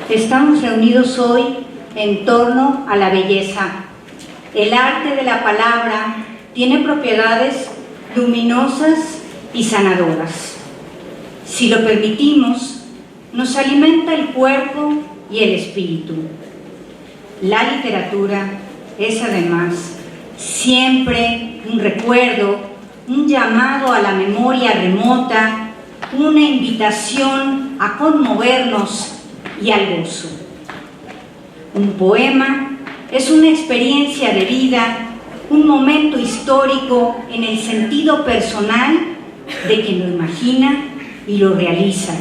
Estamos reunidos hoy en torno a la belleza. El arte de la palabra tiene propiedades luminosas y sanadoras. Si lo permitimos, nos alimenta el cuerpo y el espíritu. La literatura es además siempre un recuerdo, un llamado a la memoria remota, una invitación a conmovernos y al gozo. Un poema es una experiencia de vida, un momento histórico en el sentido personal de quien lo imagina y lo realiza.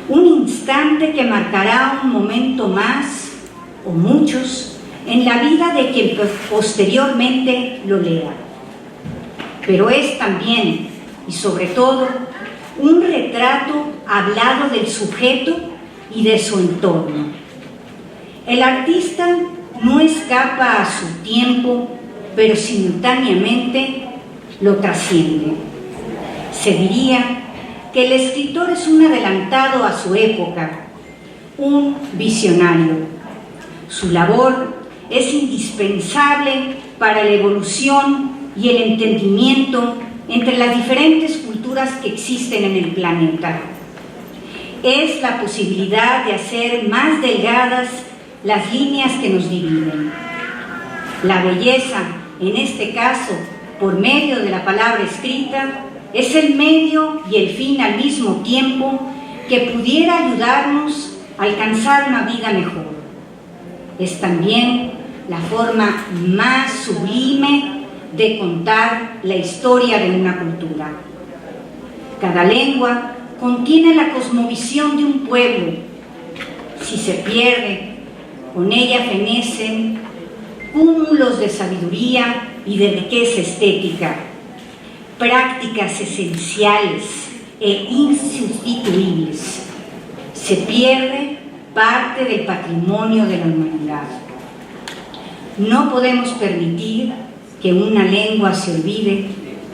Un instante que marcará un momento más, o muchos, en la vida de quien posteriormente lo lea. Pero es también, y sobre todo, un retrato hablado del sujeto y de su entorno. El artista no escapa a su tiempo, pero simultáneamente lo trasciende. Se diría que el escritor es un adelantado a su época, un visionario. Su labor es indispensable para la evolución y el entendimiento entre las diferentes culturas que existen en el planeta. Es la posibilidad de hacer más delgadas las líneas que nos dividen. La belleza, en este caso, por medio de la palabra escrita, es el medio y el fin al mismo tiempo que pudiera ayudarnos a alcanzar una vida mejor. Es también la forma más sublime de contar la historia de una cultura. Cada lengua contiene la cosmovisión de un pueblo. Si se pierde, con ella fenecen cúmulos de sabiduría y de riqueza estética, prácticas esenciales e insustituibles. Se pierde parte del patrimonio de la humanidad. No podemos permitir que una lengua se olvide,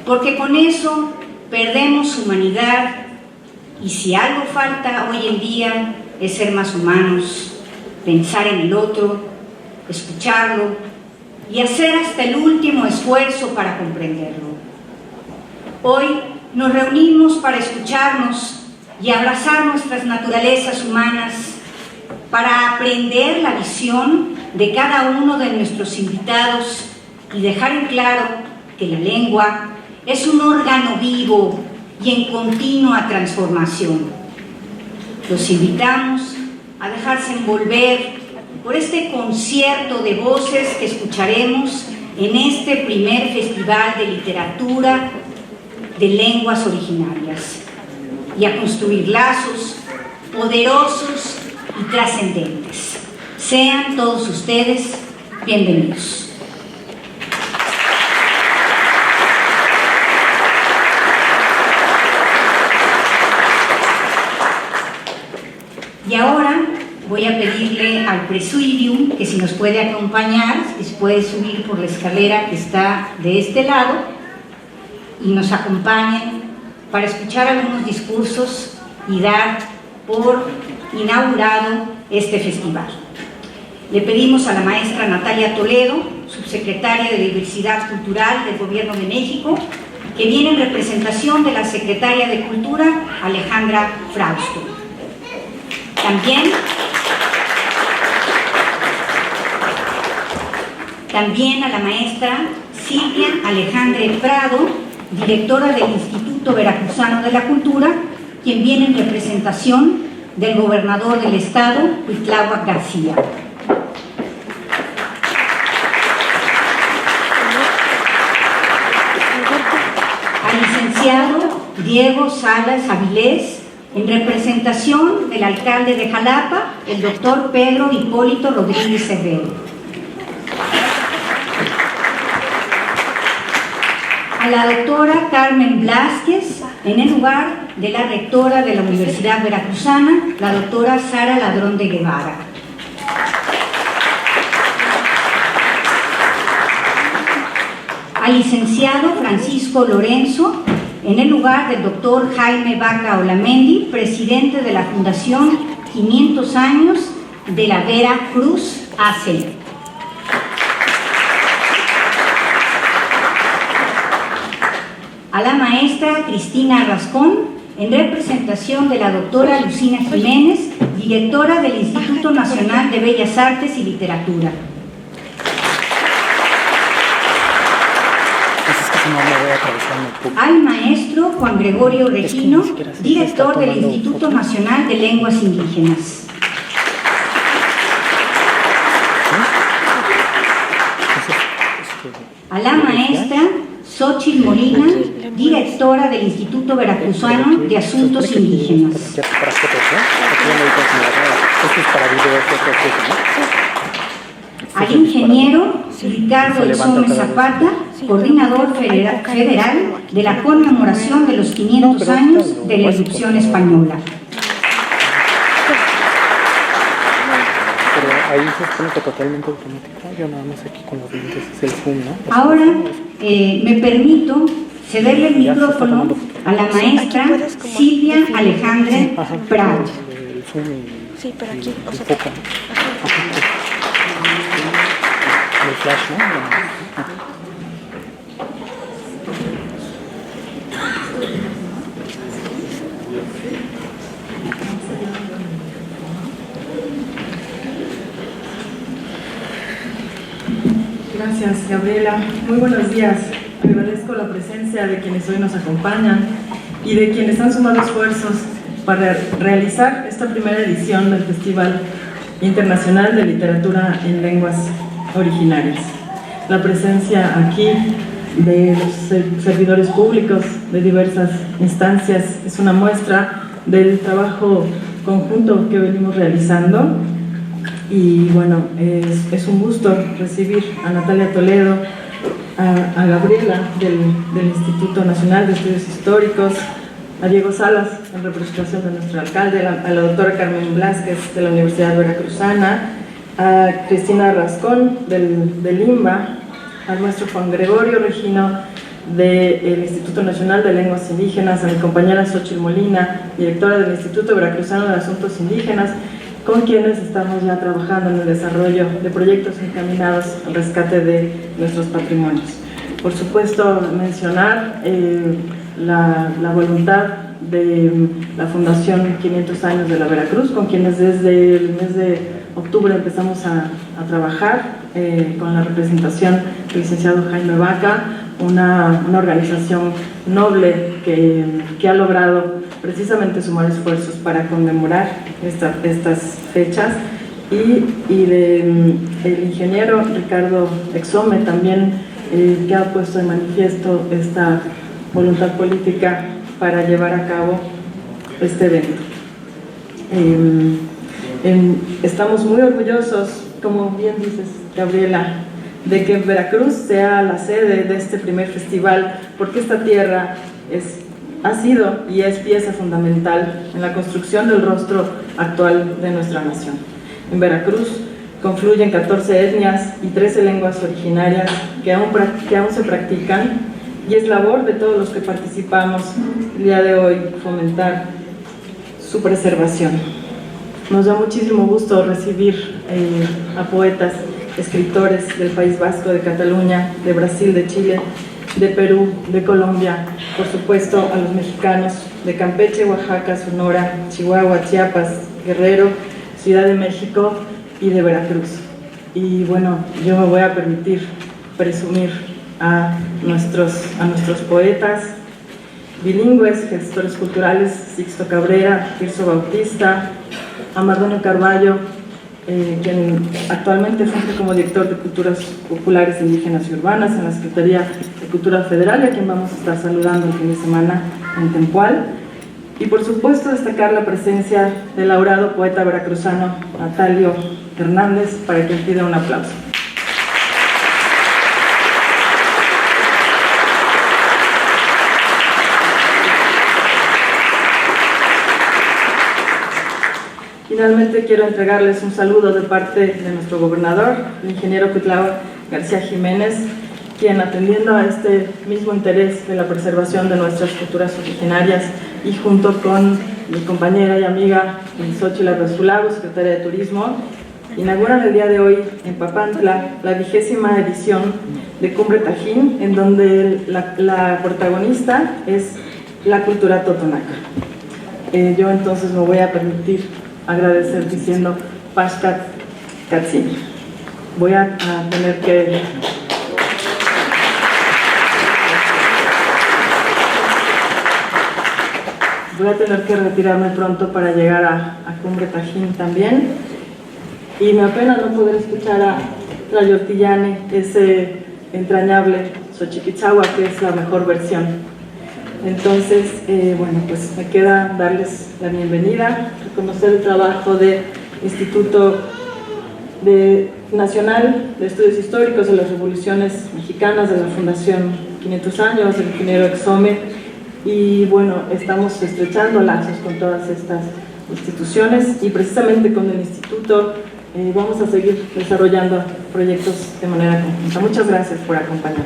porque con eso perdemos humanidad, y si algo falta hoy en día es ser más humanos, pensar en el otro, escucharlo y hacer hasta el último esfuerzo para comprenderlo. Hoy nos reunimos para escucharnos y abrazar nuestras naturalezas humanas, para aprender la visión de cada uno de nuestros invitados y dejar en claro que la lengua es un órgano vivo y en continua transformación. Los invitamos a dejarse envolver por este concierto de voces que escucharemos en este primer Festival de Literatura de Lenguas Originarias, y a construir lazos poderosos y trascendentes. Sean todos ustedes bienvenidos. Y ahora voy a pedirle al Presidium que si nos puede acompañar, que se puede subir por la escalera que está de este lado y nos acompañen para escuchar algunos discursos y dar por inaugurado este festival. Le pedimos a la maestra Natalia Toledo, subsecretaria de Diversidad Cultural del Gobierno de México, que viene en representación de la secretaria de Cultura, Alejandra Frausto. También a la maestra Silvia Alejandre Prado, directora del Instituto Veracruzano de la Cultura, quien viene en representación del gobernador del estado, Cuitláhuac García. Al licenciado Diego Salas Avilés, en representación del alcalde de Jalapa, el doctor Pedro Hipólito Rodríguez Herrero. A la doctora Carmen Blázquez, en el lugar de la rectora de la Universidad Veracruzana, la doctora Sara Ladrón de Guevara. Al licenciado Francisco Lorenzo, en el lugar del doctor Jaime Vaca Olamendi, presidente de la Fundación 500 años de la Vera Cruz AC. A la maestra Cristina Rascón, en representación de la doctora Lucina Jiménez, directora del Instituto Nacional de Bellas Artes y Literatura. Al maestro Juan Gregorio Regino, director del Instituto Nacional de Lenguas Indígenas. A la maestra Xochitl Molina, directora del Instituto Veracruzano de Asuntos Indígenas. Al ingeniero Ricardo Exome Zapata, coordinador federal de la conmemoración de los 500 años de la irrupción española. Ahí se supone que totalmente automático. Yo nada más aquí con los dientes es el zoom, ¿no? Ahora me permito cederle el micrófono a la maestra Silvia Alejandra Prado. Sí, pero aquí, o sea, El flash, ¿no? Gracias, Gabriela. Muy buenos días. Agradezco la presencia de quienes hoy nos acompañan y de quienes han sumado esfuerzos para realizar esta primera edición del Festival Internacional de Literatura en Lenguas Originarias. La presencia aquí de los servidores públicos de diversas instancias es una muestra del trabajo conjunto que venimos realizando. Y bueno, es un gusto recibir a Natalia Toledo, a Gabriela del Instituto Nacional de Estudios Históricos, a Diego Salas en representación de nuestro alcalde, a la doctora Carmen Blázquez de la Universidad Veracruzana, a Cristina Rascón del IMBA, al maestro Juan Gregorio Regino del Instituto Nacional de Lenguas Indígenas, a mi compañera Xochitl Molina, directora del Instituto Veracruzano de Asuntos Indígenas, con quienes estamos ya trabajando en el desarrollo de proyectos encaminados al rescate de nuestros patrimonios. Por supuesto, mencionar la voluntad de la Fundación 500 Años de la Veracruz, con quienes desde el mes de octubre empezamos a trabajar con la representación del licenciado Jaime Vaca, una organización noble que ha logrado precisamente sumar esfuerzos para conmemorar estas fechas, y el ingeniero Ricardo Exome también, que ha puesto de manifiesto esta voluntad política para llevar a cabo este evento. Estamos muy orgullosos, como bien dices, Gabriela, de que Veracruz sea la sede de este primer festival, porque esta tierra ha sido y es pieza fundamental en la construcción del rostro actual de nuestra nación. En Veracruz confluyen 14 etnias y 13 lenguas originarias que aún se practican, y es labor de todos los que participamos el día de hoy fomentar su preservación. Nos da muchísimo gusto recibir a poetas, escritores del País Vasco, de Cataluña, de Brasil, de Chile, de Perú, de Colombia, por supuesto a los mexicanos de Campeche, Oaxaca, Sonora, Chihuahua, Chiapas, Guerrero, Ciudad de México y de Veracruz. Y bueno, yo me voy a permitir presumir a nuestros poetas bilingües, gestores culturales, Sixto Cabrera, Tirso Bautista, a Mardonio Carballo, quien actualmente funge como director de Culturas Populares Indígenas y Urbanas en la Secretaría de Cultura Federal, a quien vamos a estar saludando el fin de semana en Tempual. Y por supuesto destacar la presencia del laureado poeta veracruzano Natalio Hernández, para quien pida un aplauso. Finalmente quiero entregarles un saludo de parte de nuestro gobernador, el ingeniero Cuitlao García Jiménez, quien, atendiendo a este mismo interés de la preservación de nuestras culturas originarias, y junto con mi compañera y amiga Xochitl Arrezulago, secretaria de Turismo, inauguran el día de hoy en Papantla la 20ª edición de Cumbre Tajín, en donde la protagonista es la cultura totonaca. Yo entonces me voy a permitir agradecer diciendo Pashkat Katzini. Voy a tener que retirarme pronto para llegar a Cumbre Tajín también. Y me apena no poder escuchar a Tlayohtiyane, ese entrañable Xochiquitzahua, que es la mejor versión. Entonces, bueno, pues me queda darles la bienvenida, reconocer el trabajo del Instituto Nacional de Estudios Históricos de las Revoluciones Mexicanas, de la Fundación 500 años, el ingeniero Exome, y bueno, estamos estrechando lazos con todas estas instituciones y precisamente con el Instituto vamos a seguir desarrollando proyectos de manera conjunta. Muchas gracias por acompañarnos.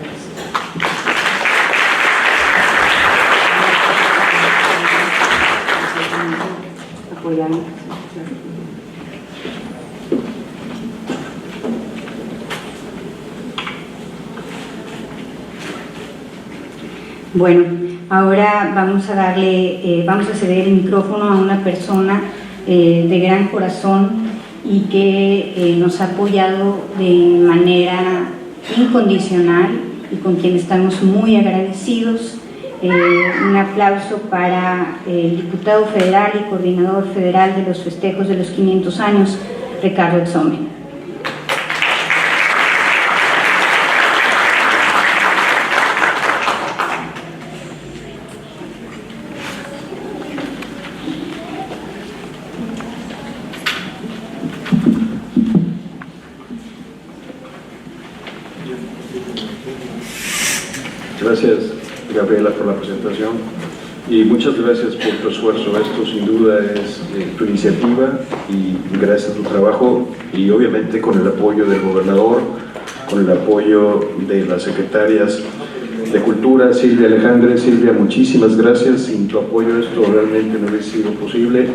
Bueno, ahora vamos a ceder el micrófono a una persona de gran corazón y que nos ha apoyado de manera incondicional y con quien estamos muy agradecidos. Un aplauso para el diputado federal y coordinador federal de los festejos de los 500 años, Ricardo Exome. Gracias, Gabriela, por la presentación y muchas gracias por tu esfuerzo. Esto sin duda es tu iniciativa y gracias a tu trabajo y obviamente con el apoyo del gobernador, con el apoyo de las secretarias de Cultura, Silvia Alejandre. Silvia, muchísimas gracias. Sin tu apoyo esto realmente no hubiera sido posible.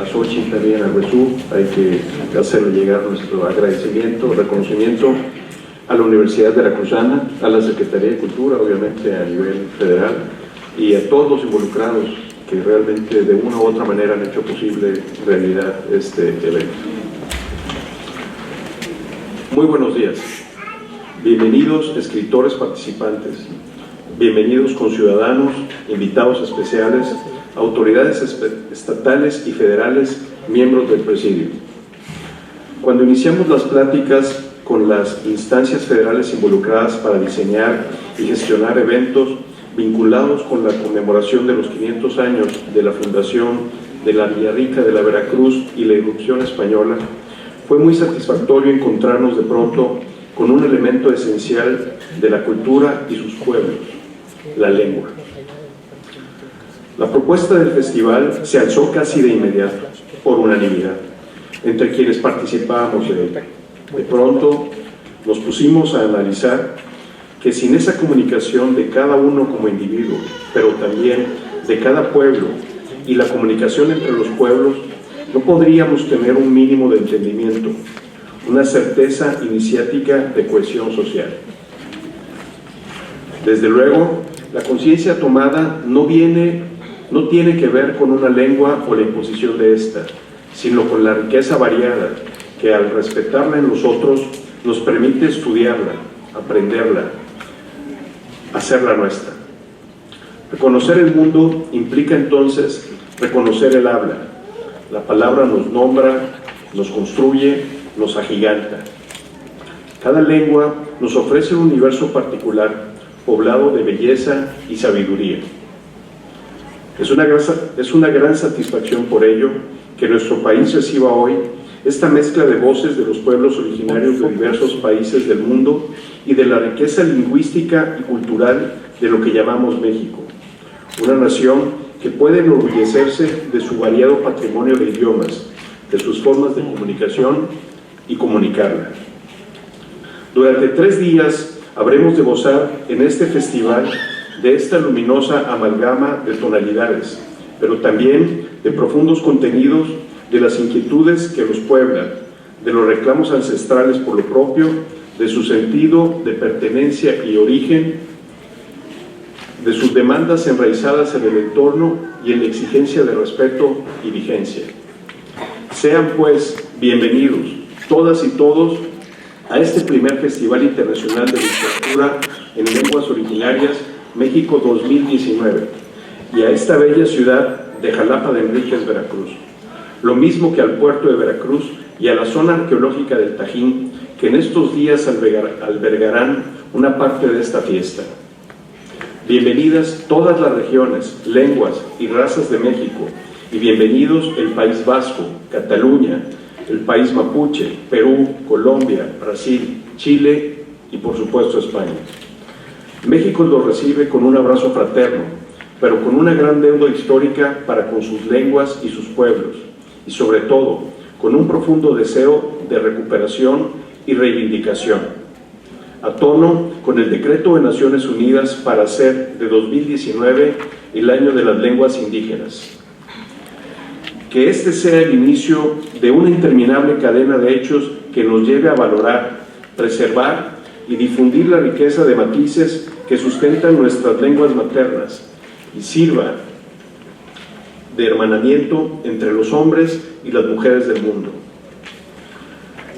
A Xochitl también, a Huesú, hay que hacerle llegar nuestro agradecimiento, reconocimiento a la Universidad Veracruzana, a la Secretaría de Cultura, obviamente a nivel federal, y a todos los involucrados que realmente de una u otra manera han hecho posible realidad este evento. Muy buenos días. Bienvenidos escritores participantes, bienvenidos conciudadanos, invitados especiales, autoridades estatales y federales, miembros del Presidio. Cuando iniciamos las pláticas con las instancias federales involucradas para diseñar y gestionar eventos vinculados con la conmemoración de los 500 años de la fundación de la Villarrica de la Veracruz y la irrupción española, fue muy satisfactorio encontrarnos de pronto con un elemento esencial de la cultura y sus pueblos, la lengua. La propuesta del festival se alzó casi de inmediato, por unanimidad, entre quienes participábamos de él. De pronto nos pusimos a analizar que sin esa comunicación de cada uno como individuo, pero también de cada pueblo y la comunicación entre los pueblos, no podríamos tener un mínimo de entendimiento, una certeza iniciática de cohesión social. Desde luego, la conciencia tomada no tiene que ver con una lengua o la imposición de esta, sino con la riqueza variada que al respetarla en los otros nos permite estudiarla, aprenderla, hacerla nuestra. Reconocer el mundo implica entonces reconocer el habla. La palabra nos nombra, nos construye, nos agiganta. Cada lengua nos ofrece un universo particular, poblado de belleza y sabiduría. Es una gran satisfacción por ello que nuestro país reciba hoy esta mezcla de voces de los pueblos originarios de diversos países del mundo y de la riqueza lingüística y cultural de lo que llamamos México, una nación que puede enorgullecerse de su variado patrimonio de idiomas, de sus formas de comunicación y comunicarla. Durante 3 días habremos de gozar en este festival de esta luminosa amalgama de tonalidades, pero también de profundos contenidos de las inquietudes que los pueblan, de los reclamos ancestrales por lo propio, de su sentido de pertenencia y origen, de sus demandas enraizadas en el entorno y en la exigencia de respeto y vigencia. Sean pues bienvenidos todas y todos a este primer Festival Internacional de Literatura en Lenguas Originarias México 2019 y a esta bella ciudad de Jalapa de Enríquez, Veracruz, lo mismo que al puerto de Veracruz y a la zona arqueológica del Tajín, que en estos días albergarán una parte de esta fiesta. Bienvenidas todas las regiones, lenguas y razas de México, y bienvenidos el País Vasco, Cataluña, el país mapuche, Perú, Colombia, Brasil, Chile y por supuesto España. México los recibe con un abrazo fraterno, pero con una gran deuda histórica para con sus lenguas y sus pueblos, y sobre todo con un profundo deseo de recuperación y reivindicación, a tono con el decreto de Naciones Unidas para hacer de 2019 el año de las lenguas indígenas. Que este sea el inicio de una interminable cadena de hechos que nos lleve a valorar, preservar y difundir la riqueza de matices que sustentan nuestras lenguas maternas y sirva de hermanamiento entre los hombres y las mujeres del mundo.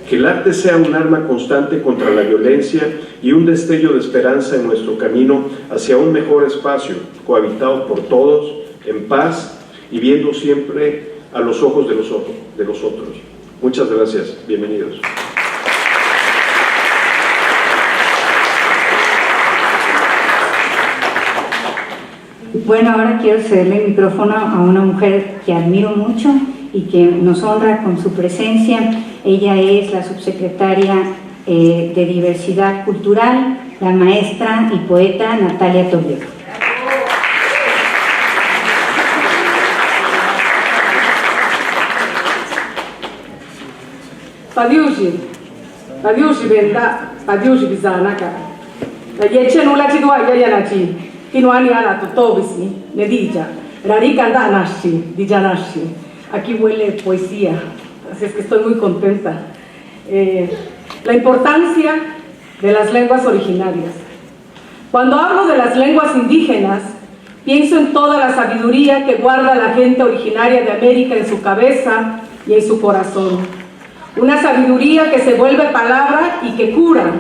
Que el arte sea un arma constante contra la violencia y un destello de esperanza en nuestro camino hacia un mejor espacio, cohabitado por todos, en paz y viendo siempre a los ojos de los otros. Muchas gracias. Bienvenidos. Bueno, ahora quiero cederle el micrófono a una mujer que admiro mucho y que nos honra con su presencia. Ella es la subsecretaria de Diversidad Cultural, la maestra y poeta Natalia Toledo. Padiushi benda, padiushi bizanaka. La yeche no la chidua ya nachi, kinuani ala totobisi, nedija, rarika anda nashi, dijanashi. Aquí huele poesía, así es que estoy muy contenta. La importancia de las lenguas originarias. Cuando hablo de las lenguas indígenas, pienso en toda la sabiduría que guarda la gente originaria de América en su cabeza y en su corazón. Una sabiduría que se vuelve palabra y que cura,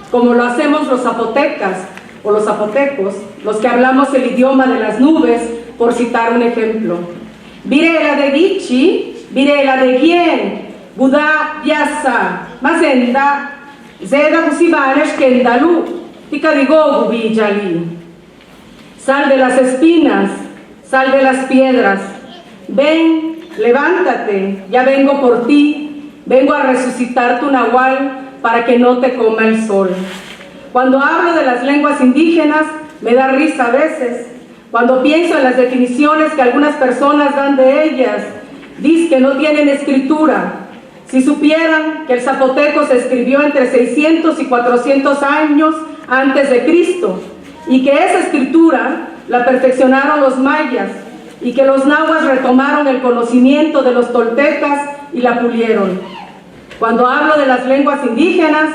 como lo hacemos los zapotecas o los zapotecos, los que hablamos el idioma de las nubes, por citar un ejemplo. Virela de Gichi, virela de Gien, Buda Yasa, Mazenda, Zeda Gusibanesh Kendalu, Ticadigo Gubijali. Sal de las espinas, sal de las piedras, ven, levántate, ya vengo por ti. Vengo a resucitar tu nahual para que no te coma el sol. Cuando hablo de las lenguas indígenas, me da risa a veces. Cuando pienso en las definiciones que algunas personas dan de ellas, dicen que no tienen escritura. Si supieran que el zapoteco se escribió entre 600 y 400 años antes de Cristo, y que esa escritura la perfeccionaron los mayas, y que los nahuas retomaron el conocimiento de los toltecas y la pulieron. Cuando hablo de las lenguas indígenas,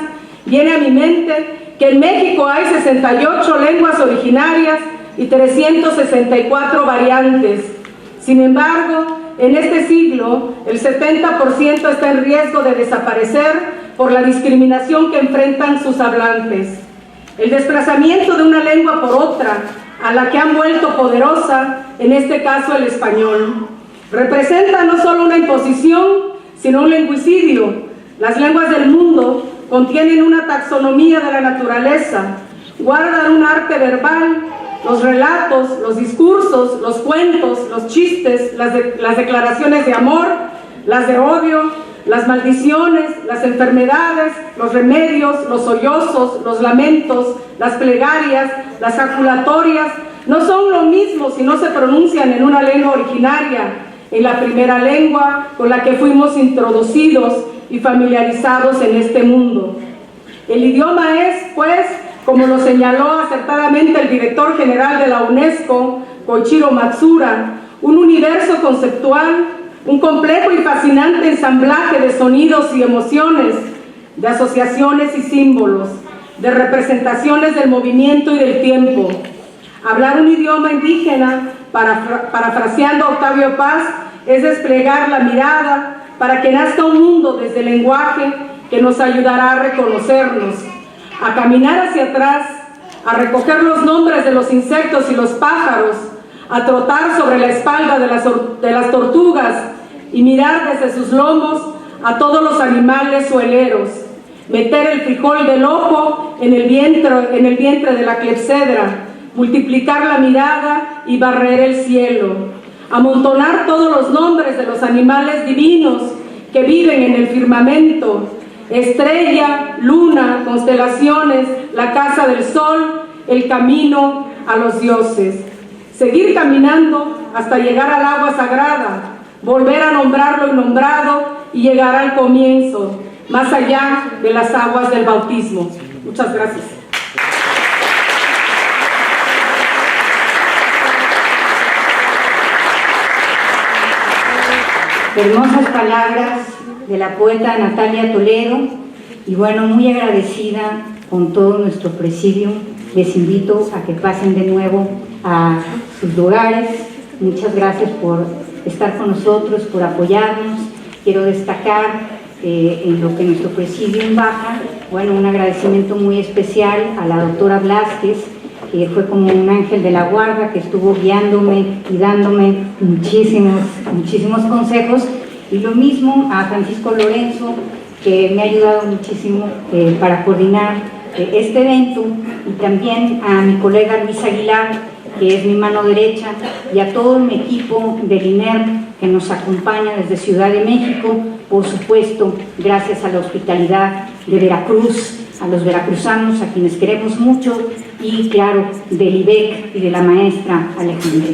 viene a mi mente que en México hay 68 lenguas originarias y 364 variantes. Sin embargo, en este siglo, el 70% está en riesgo de desaparecer por la discriminación que enfrentan sus hablantes. El desplazamiento de una lengua por otra, a la que han vuelto poderosa, en este caso el español, representa no solo una imposición, sino un lingüicidio. Las lenguas del mundo contienen una taxonomía de la naturaleza, guardan un arte verbal, los relatos, los discursos, los cuentos, los chistes, las declaraciones de amor, las de odio, las maldiciones, las enfermedades, los remedios, los sollozos, los lamentos, las plegarias, las jaculatorias, no son lo mismo si no se pronuncian en una lengua originaria, en la primera lengua con la que fuimos introducidos y familiarizados en este mundo. El idioma es, pues, como lo señaló acertadamente el director general de la UNESCO, Koichiro Matsura, un universo conceptual un complejo y fascinante ensamblaje de sonidos y emociones, de asociaciones y símbolos, de representaciones del movimiento y del tiempo. Hablar un idioma indígena, parafraseando a Octavio Paz, es desplegar la mirada para que nazca un mundo desde el lenguaje que nos ayudará a reconocernos, a caminar hacia atrás, a recoger los nombres de los insectos y los pájaros, a trotar sobre la espalda de las tortugas y mirar desde sus lomos a todos los animales sueleros, meter el frijol del ojo en el vientre de la clepsydra, multiplicar la mirada y barrer el cielo, amontonar todos los nombres de los animales divinos que viven en el firmamento, estrella, luna, constelaciones, la casa del sol, el camino a los dioses. Seguir caminando hasta llegar al agua sagrada, volver a nombrar lo innombrado y llegar al comienzo, más allá de las aguas del bautismo. Muchas gracias. Hermosas palabras de la poeta Natalia Toledo, y bueno, muy agradecida con todo nuestro presidium. Les invito a que pasen de nuevo a sus lugares. Muchas gracias por estar con nosotros, por apoyarnos. Quiero destacar en lo que nuestro presidium baja, bueno, un agradecimiento muy especial a la doctora Blázquez, que fue como un ángel de la guarda, que estuvo guiándome y dándome muchísimos consejos, y lo mismo a Francisco Lorenzo, que me ha ayudado muchísimo para coordinar este evento, y también a mi colega Luis Aguilar, que es mi mano derecha, y a todo mi equipo del INER que nos acompaña desde Ciudad de México, por supuesto, gracias a la hospitalidad de Veracruz, a los veracruzanos, a quienes queremos mucho, y claro, del IBEC y de la maestra Alejandra.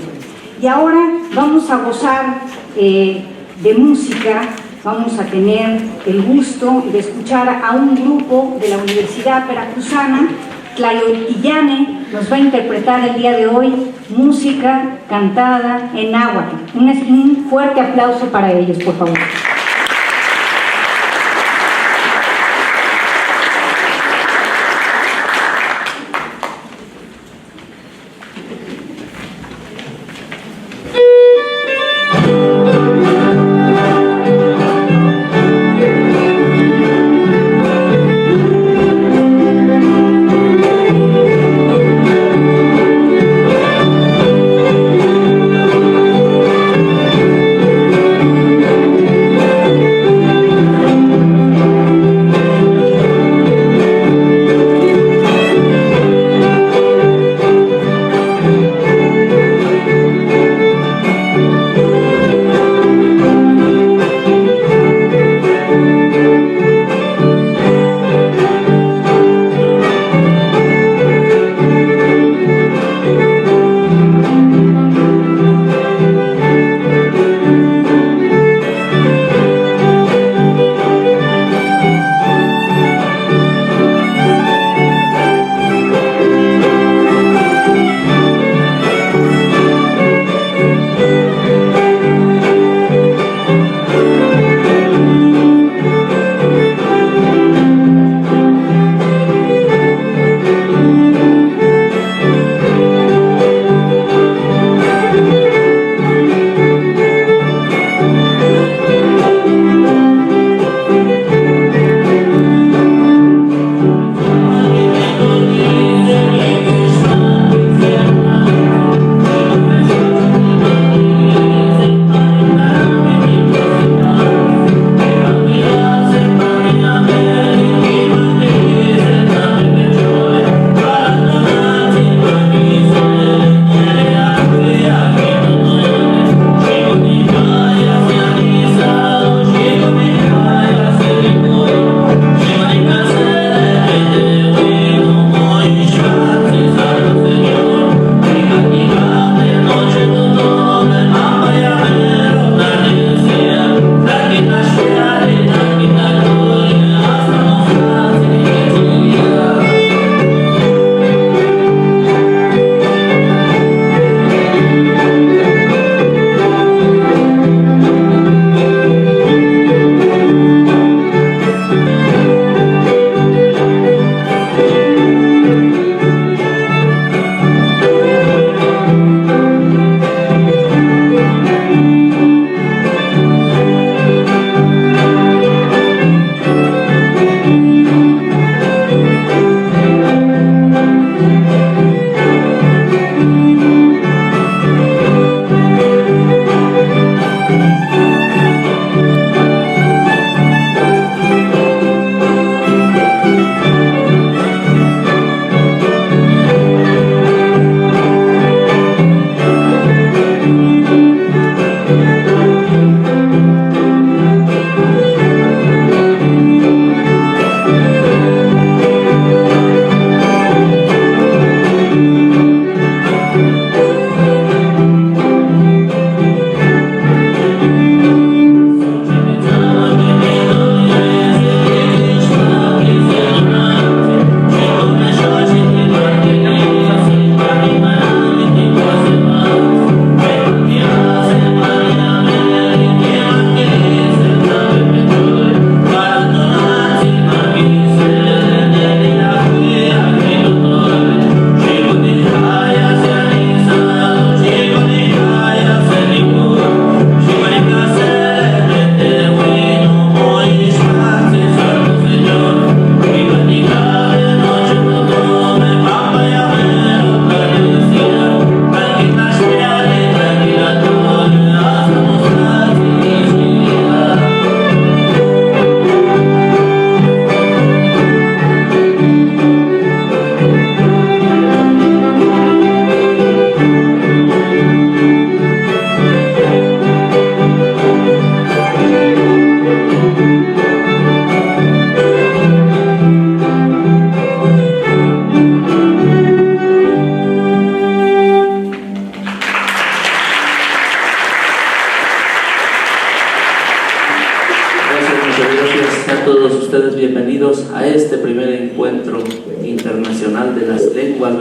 Y ahora vamos a gozar de música. Vamos a tener el gusto de escuchar a un grupo de la Universidad Veracruzana. Tlayotilane nos va a interpretar el día de hoy música cantada en náhuatl. Un fuerte aplauso para ellos, por favor.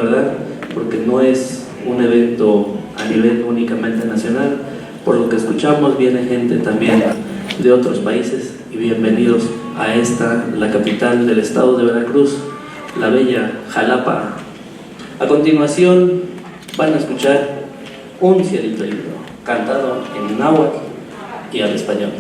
¿verdad? Porque no es un evento a nivel únicamente nacional. Por lo que escuchamos, viene gente también de otros países, y bienvenidos a esta, la capital del estado de Veracruz, la bella Jalapa. A continuación van a escuchar Un cielito lindo, cantado en náhuatl y al español.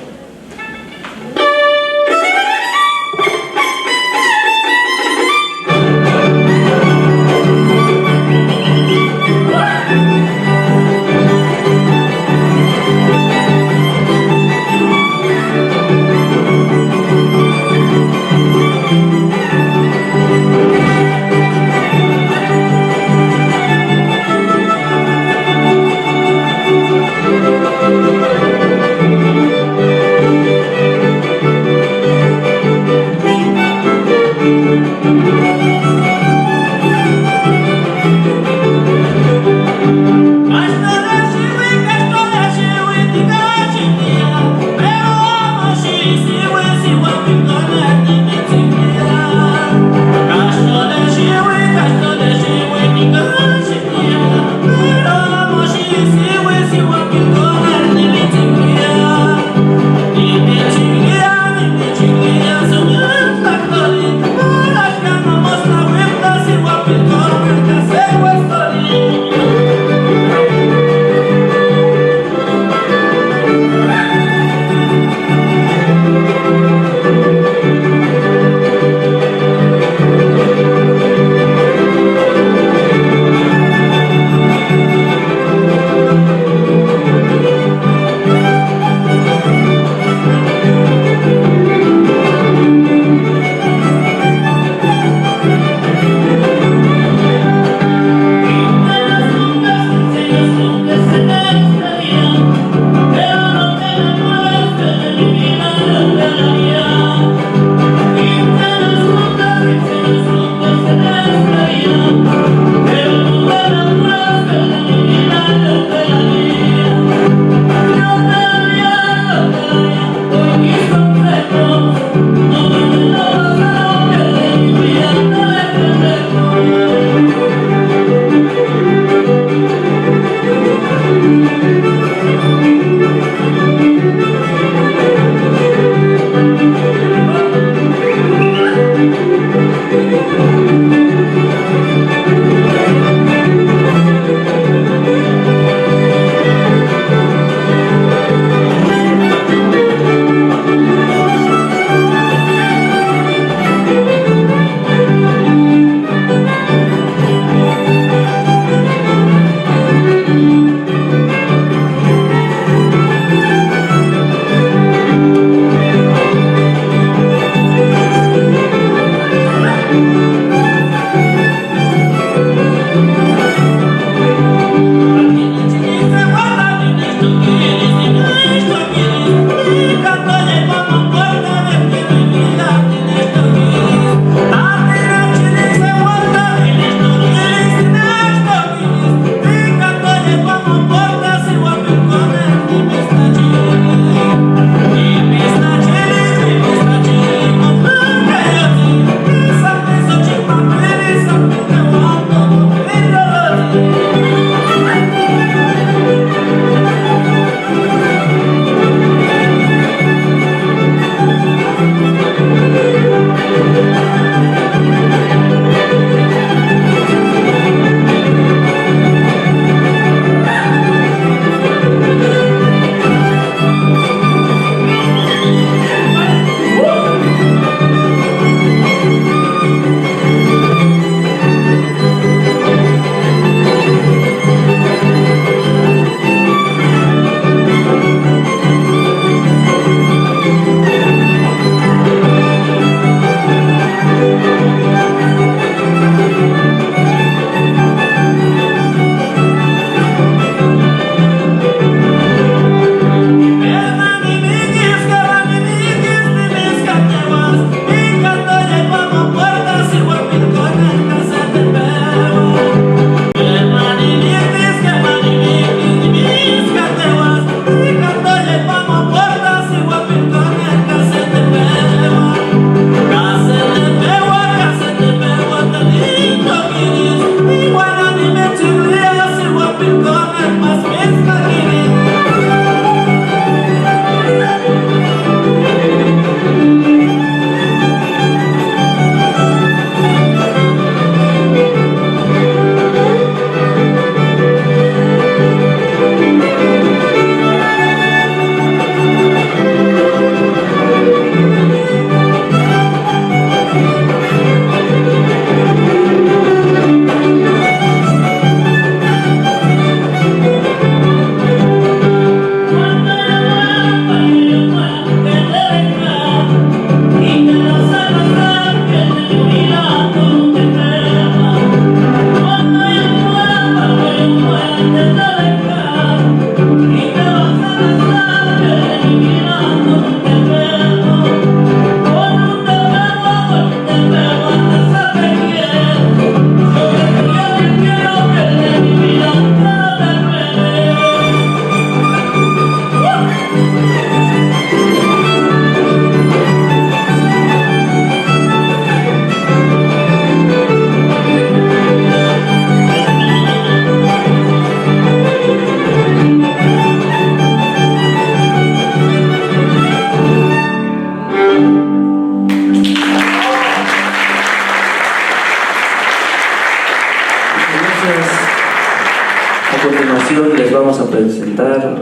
A continuación les vamos a presentar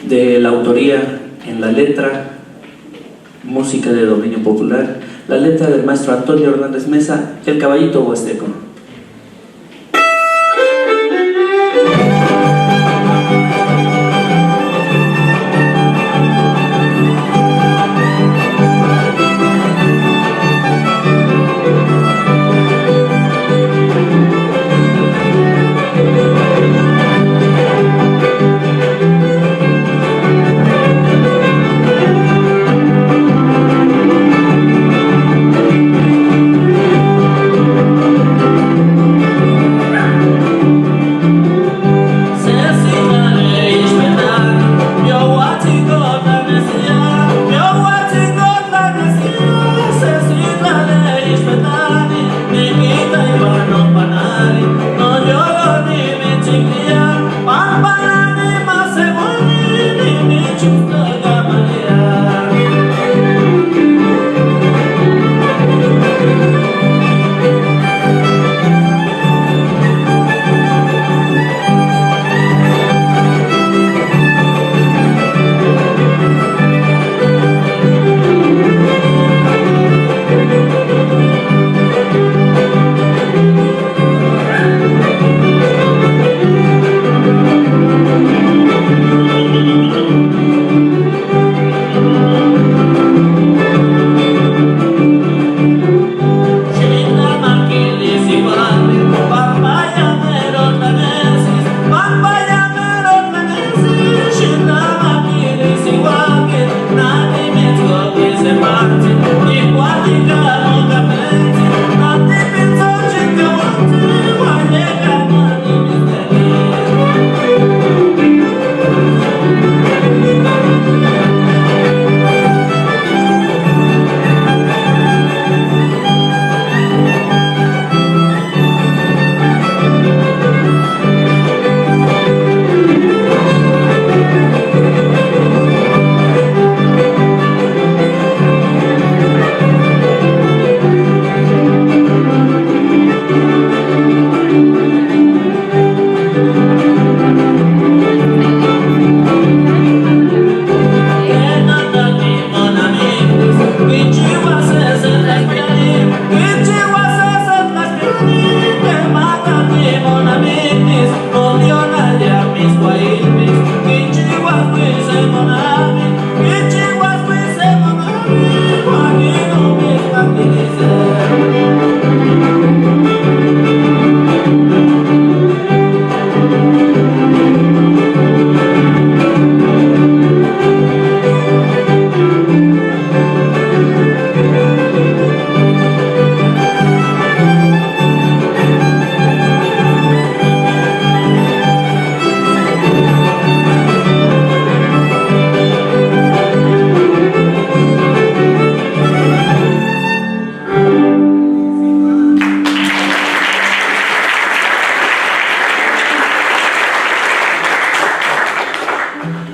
de la autoría en la letra, música de dominio popular, la letra del maestro Antonio Hernández Mesa, El Caballito Huasteco.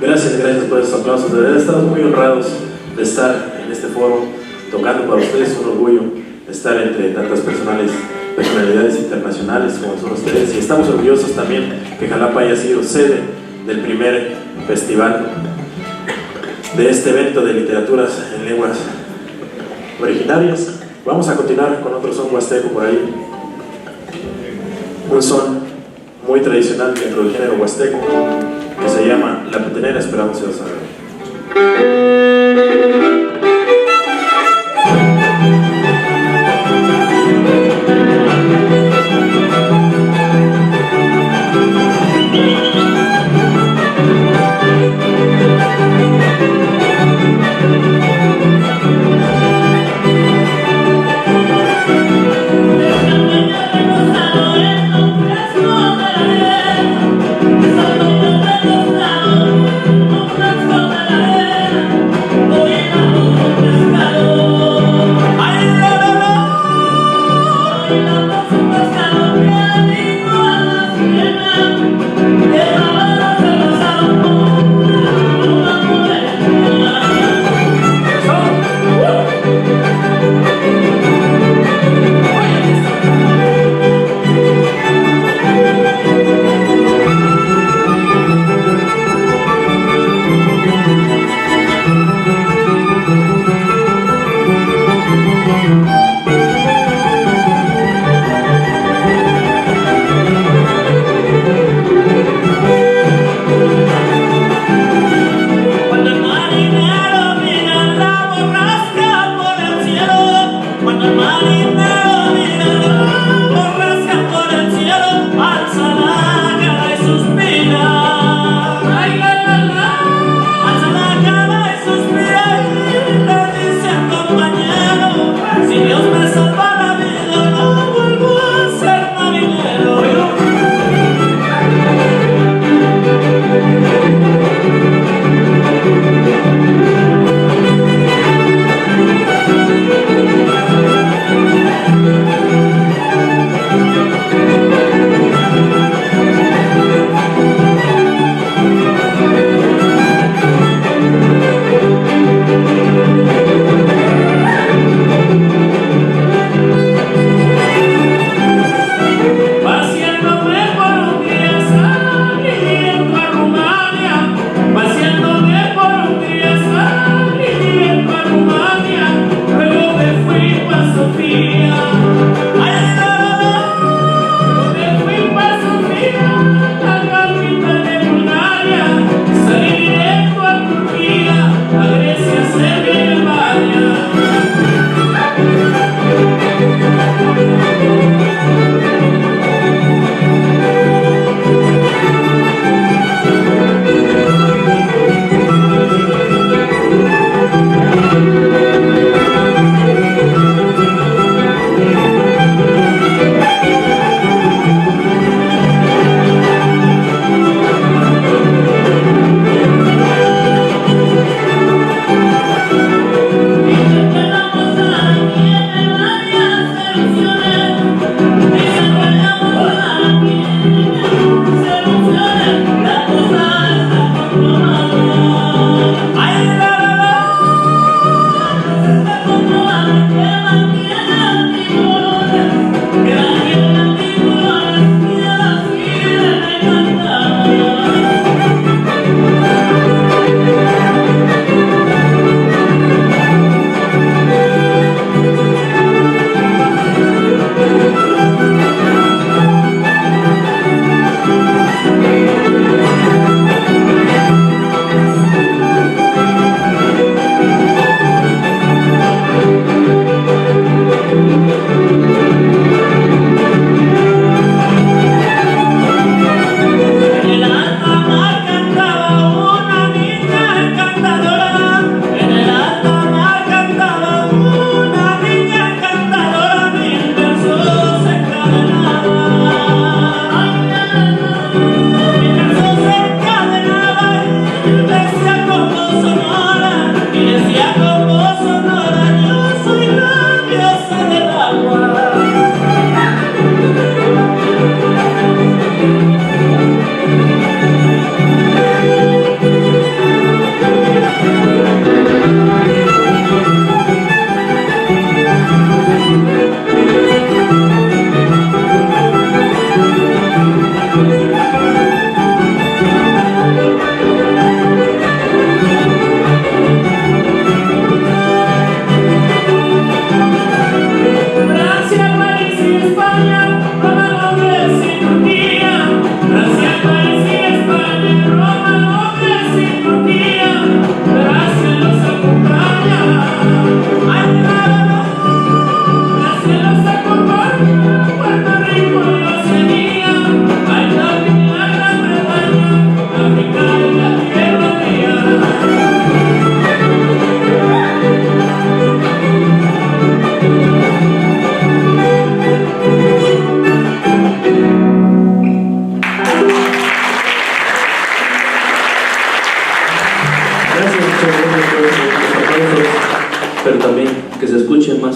Gracias por esos aplausos. De verdad estamos muy honrados de estar en este foro, tocando para ustedes. Es un orgullo estar entre tantas personalidades internacionales como son ustedes, y estamos orgullosos también que Jalapa haya sido sede del primer festival de este evento de literaturas en lenguas originarias. Vamos a continuar con otro son huasteco por ahí, un son muy tradicional dentro del género huasteco que se llama La Petenera. Esperamos que lo saben. Thank you.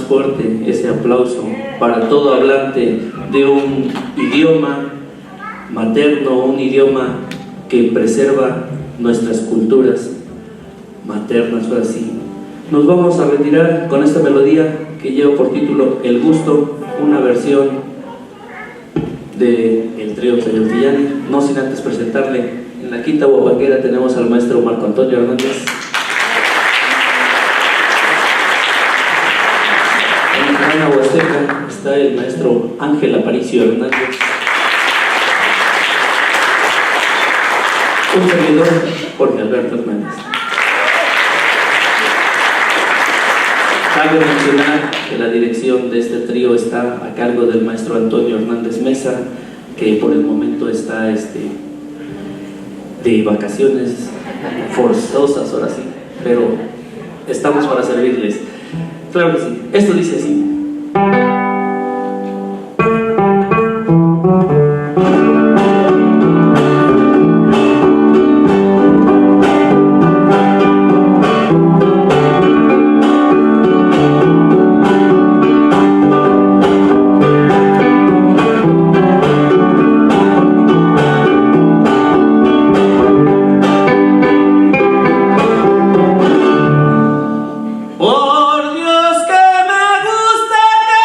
fuerte ese aplauso para todo hablante de un idioma materno, un idioma que preserva nuestras culturas maternas. Ahora sí, nos vamos a retirar con esta melodía que lleva por título El Gusto, una versión del trío Tayoltillani. No sin antes presentarle, en la quinta huapanguera tenemos al maestro Marco Antonio Hernández. En la Ana Huasteca está el maestro Ángel Aparicio Hernández. Un servidor, Jorge Alberto Hernández. Cabe mencionar que la dirección de este trío está a cargo del maestro Antonio Hernández Mesa, que por el momento está de vacaciones forzosas, ahora sí, pero estamos para servirles. Claro que sí. Esto dice así. Por Dios que me gusta que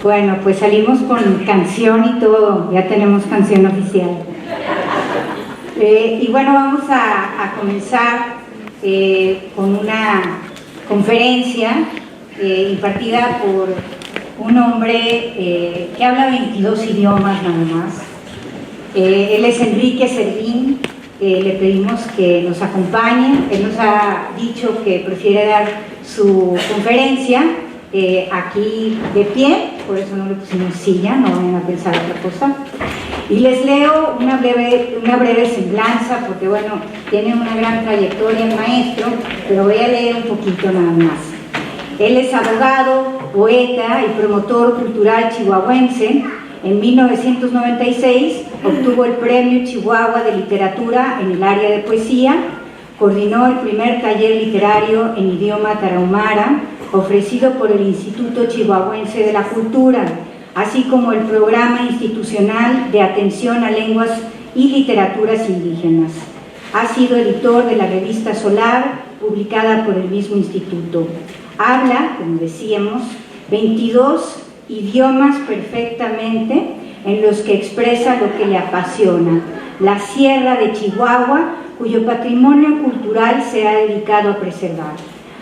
Bueno, pues salimos con canción y todo, ya tenemos canción oficial. Y bueno, vamos a comenzar con una conferencia impartida por un hombre que habla 22 idiomas nada más. Él es Enrique Servín. Le pedimos que nos acompañe. Él nos ha dicho que prefiere dar su conferencia aquí de pie, por eso no le pusimos silla, no vayan a pensar otra cosa. Y les leo una breve semblanza, porque bueno, tiene una gran trayectoria el maestro, pero voy a leer un poquito nada más. Él es abogado, poeta y promotor cultural chihuahuense. En 1996 obtuvo el Premio Chihuahua de Literatura en el área de poesía, coordinó el primer taller literario en idioma tarahumara, ofrecido por el Instituto Chihuahuense de la Cultura, así como el Programa Institucional de Atención a Lenguas y Literaturas Indígenas. Ha sido editor de la revista Solar, publicada por el mismo instituto. Habla, como decíamos, 22 idiomas perfectamente, en los que expresa lo que le apasiona: la Sierra de Chihuahua, cuyo patrimonio cultural se ha dedicado a preservar.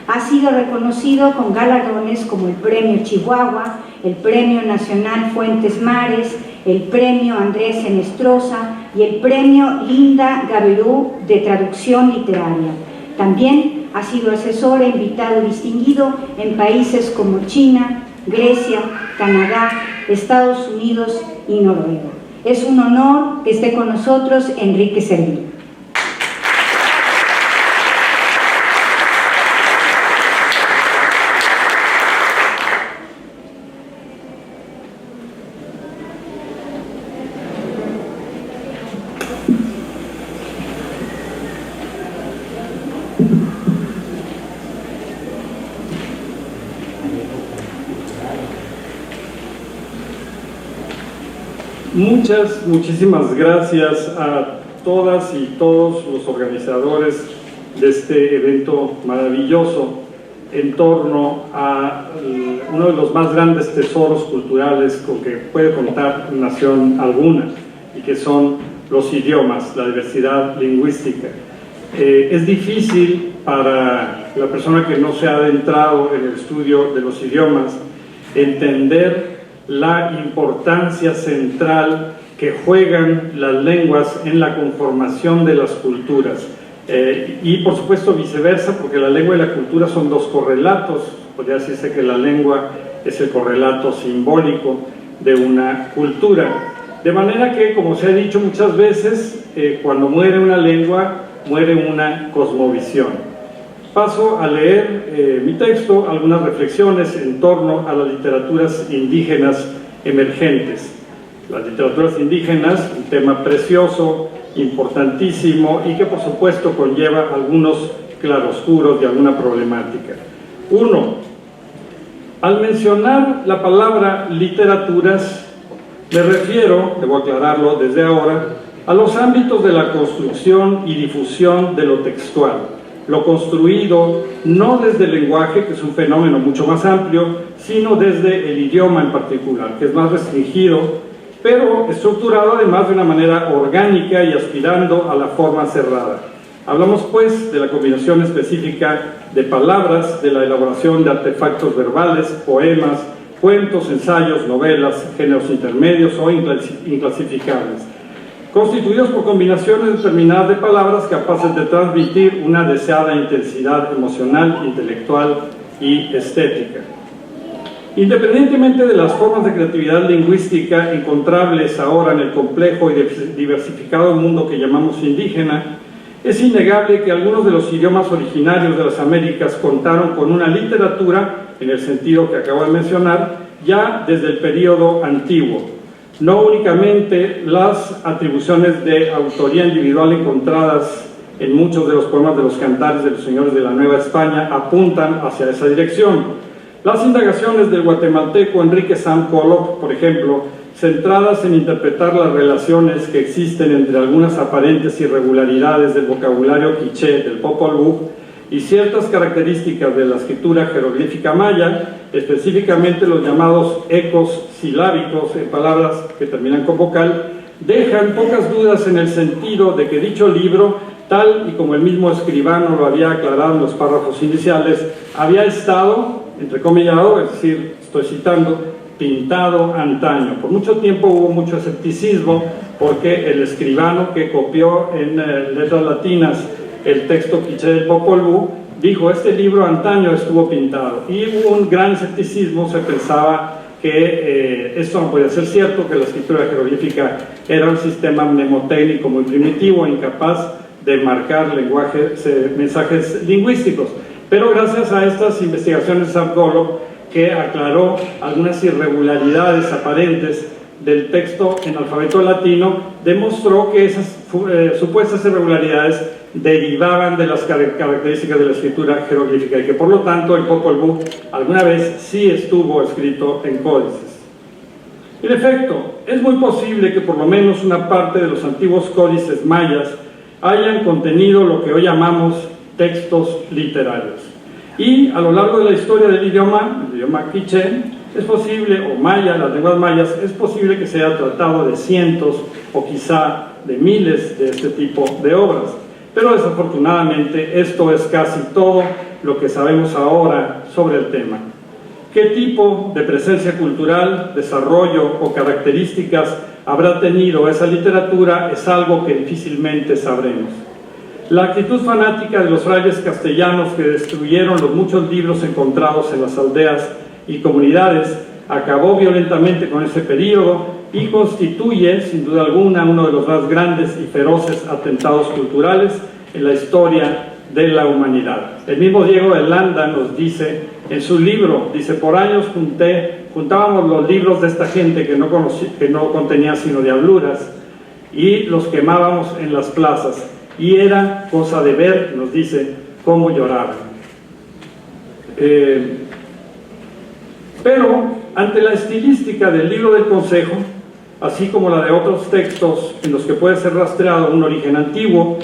Ha sido reconocido con galardones como el Premio Chihuahua, el Premio Nacional Fuentes Mares, el Premio Andrés Enestrosa y el Premio Linda Gaberú de Traducción Literaria. También ha sido asesor e invitado distinguido en países como China, Grecia, Canadá, Estados Unidos y Noruega. Es un honor que esté con nosotros Enrique Servín. Muchísimas gracias a todas y todos los organizadores de este evento maravilloso en torno a uno de los más grandes tesoros culturales con que puede contar nación alguna, y que son los idiomas, la diversidad lingüística. Es difícil para la persona que no se ha adentrado en el estudio de los idiomas entender la importancia central que juegan las lenguas en la conformación de las culturas, y por supuesto viceversa, porque la lengua y la cultura son dos correlatos. Podría decirse que la lengua es el correlato simbólico de una cultura, de manera que, como se ha dicho muchas veces, cuando muere una lengua, muere una cosmovisión. Paso a leer mi texto, algunas reflexiones en torno a las literaturas indígenas emergentes. Las literaturas indígenas, un tema precioso, importantísimo, y que por supuesto conlleva algunos claroscuros y alguna problemática. Uno, al mencionar la palabra literaturas, me refiero, debo aclararlo desde ahora, a los ámbitos de la construcción y difusión de lo textual, lo construido no desde el lenguaje, que es un fenómeno mucho más amplio, sino desde el idioma en particular, que es más restringido, pero estructurado además de una manera orgánica y aspirando a la forma cerrada. Hablamos pues de la combinación específica de palabras, de la elaboración de artefactos verbales, poemas, cuentos, ensayos, novelas, géneros intermedios o inclasificables, constituidos por combinaciones determinadas de palabras capaces de transmitir una deseada intensidad emocional, intelectual y estética. Independientemente de las formas de creatividad lingüística encontrables ahora en el complejo y diversificado mundo que llamamos indígena, es innegable que algunos de los idiomas originarios de las Américas contaron con una literatura, en el sentido que acabo de mencionar, ya desde el período antiguo. No únicamente las atribuciones de autoría individual encontradas en muchos de los poemas de los cantares de los señores de la Nueva España apuntan hacia esa dirección. Las indagaciones del guatemalteco Enrique Sam Pollock, por ejemplo, centradas en interpretar las relaciones que existen entre algunas aparentes irregularidades del vocabulario quiché del Popol Vuh y ciertas características de la escritura jeroglífica maya, específicamente los llamados ecos silábicos en palabras que terminan con vocal, dejan pocas dudas en el sentido de que dicho libro, tal y como el mismo escribano lo había aclarado en los párrafos iniciales, había estado, entrecomillado, es decir, estoy citando, pintado antaño. Por mucho tiempo hubo mucho escepticismo porque el escribano que copió en letras latinas el texto quiché del Popol Vuh dijo: este libro antaño estuvo pintado, y hubo un gran escepticismo. Se pensaba que esto no podía ser cierto, que la escritura jeroglífica era un sistema mnemotécnico muy primitivo, incapaz de marcar mensajes lingüísticos. Pero gracias a estas investigaciones de Sam Golub, que aclaró algunas irregularidades aparentes del texto en alfabeto latino, demostró que esas supuestas irregularidades derivaban de las características de la escritura jeroglífica y que por lo tanto el Popol Vuh alguna vez sí estuvo escrito en códices. En efecto, es muy posible que por lo menos una parte de los antiguos códices mayas hayan contenido lo que hoy llamamos textos literarios. Y a lo largo de la historia del idioma, el idioma quiché, es posible, o maya, las lenguas mayas, es posible que se haya tratado de cientos o quizá de miles de este tipo de obras. Pero desafortunadamente esto es casi todo lo que sabemos ahora sobre el tema. ¿Qué tipo de presencia cultural, desarrollo o características habrá tenido esa literatura? Es algo que difícilmente sabremos. La actitud fanática de los frailes castellanos que destruyeron los muchos libros encontrados en las aldeas y comunidades acabó violentamente con ese periodo y constituye, sin duda alguna, uno de los más grandes y feroces atentados culturales en la historia de la humanidad. El mismo Diego de Landa nos dice en su libro, dice: por años juntábamos los libros de esta gente que no contenía sino diabluras, y los quemábamos en las plazas, y era cosa de ver, nos dice, cómo lloraban. Pero ante la estilística del libro del Consejo, así como la de otros textos en los que puede ser rastreado un origen antiguo,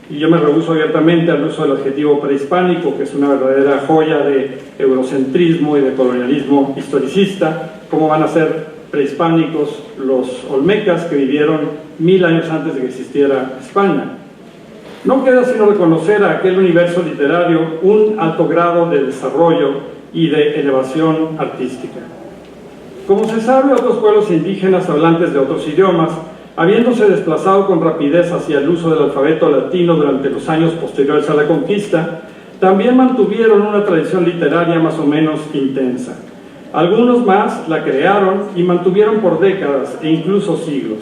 y yo me rehúso abiertamente al uso del adjetivo prehispánico, que es una verdadera joya de eurocentrismo y de colonialismo historicista, ¿cómo van a ser prehispánicos los olmecas que vivieron 1000 años antes de que existiera España? No queda sino reconocer a aquel universo literario un alto grado de desarrollo y de elevación artística. Como se sabe, otros pueblos indígenas hablantes de otros idiomas, habiéndose desplazado con rapidez hacia el uso del alfabeto latino durante los años posteriores a la conquista, también mantuvieron una tradición literaria más o menos intensa. Algunos más la crearon y mantuvieron por décadas e incluso siglos.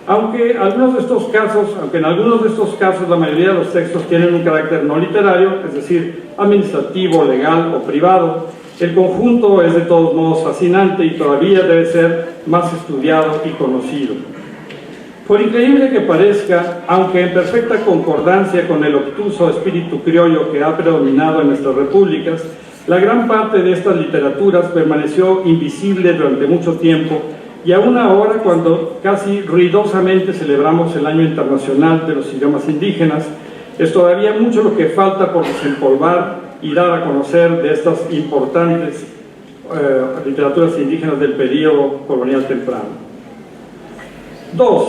Aunque en algunos de estos casos la mayoría de los textos tienen un carácter no literario, es decir, administrativo, legal o privado, el conjunto es de todos modos fascinante y todavía debe ser más estudiado y conocido. Por increíble que parezca, aunque en perfecta concordancia con el obtuso espíritu criollo que ha predominado en nuestras repúblicas, la gran parte de estas literaturas permaneció invisible durante mucho tiempo, y aún ahora, cuando casi ruidosamente celebramos el Año Internacional de los Idiomas Indígenas, es todavía mucho lo que falta por desempolvar y dar a conocer de estas importantes literaturas indígenas del periodo colonial temprano. 2.